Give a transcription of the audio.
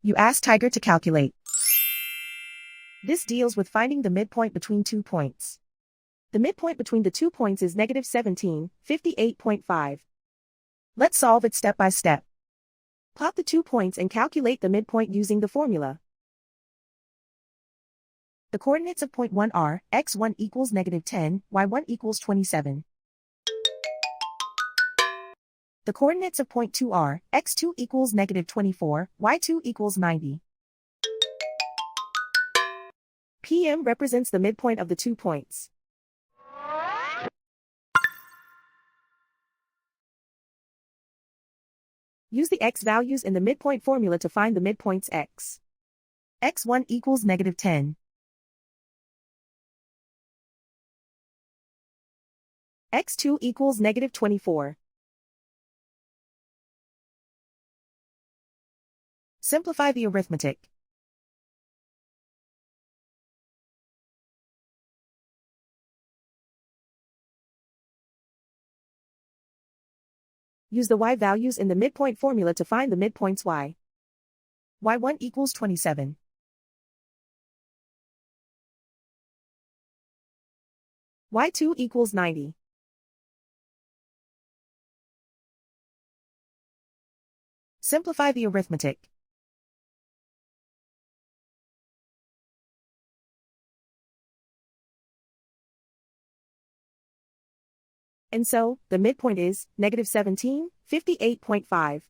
You ask Tiger to calculate. This deals with finding the midpoint between 2 points. The midpoint between the 2 points is -17, 58.5. Let's solve it step by step. Plot the 2 points and calculate the midpoint using the formula. The coordinates of point 1 are, x1 equals -10, y1 equals 27. The coordinates of point 2 are, x2 equals -24, y2 equals 90. PM represents the midpoint of the 2 points. Use the x values in the midpoint formula to find the midpoints x. x1 equals -10. x2 equals -24. Simplify the arithmetic. Use the y values in the midpoint formula to find the midpoints y. y1 equals 27. y2 equals 90. Simplify the arithmetic. And so, the midpoint is -17, 58.5.